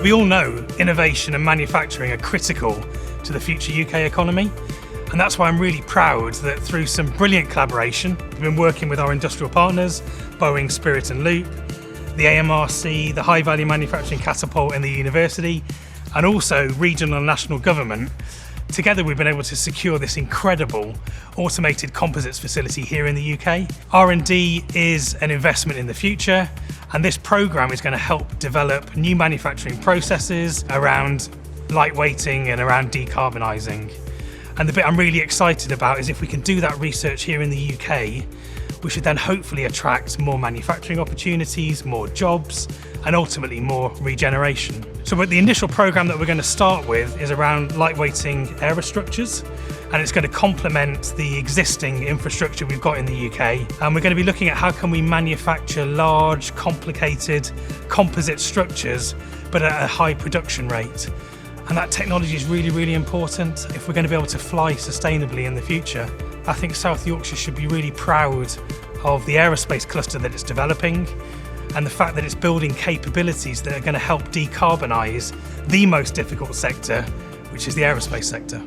We all know innovation and manufacturing are critical to the future UK economy, and that's why I'm really proud that through some brilliant collaboration, we've been working with our industrial partners, Boeing, Spirit and Loop, the AMRC, the High Value Manufacturing Catapult and the university, and also regional and national government. Together we've been able to secure this incredible automated composites facility here in the UK. R&D is an investment in the future, and this programme is going to help develop new manufacturing processes around lightweighting and around decarbonising. And the bit I'm really excited about is if we can do that research here in the UK, we should then hopefully attract more manufacturing opportunities, more jobs, and ultimately more regeneration. So the initial programme that we're going to start with is around lightweighting aerostructures, and it's going to complement the existing infrastructure we've got in the UK. And we're going to be looking at how can we manufacture large, complicated composite structures, but at a high production rate. And that technology is really, really important if we're going to be able to fly sustainably in the future. I think South Yorkshire should be really proud of the aerospace cluster that it's developing and the fact that it's building capabilities that are going to help decarbonise the most difficult sector, which is the aerospace sector.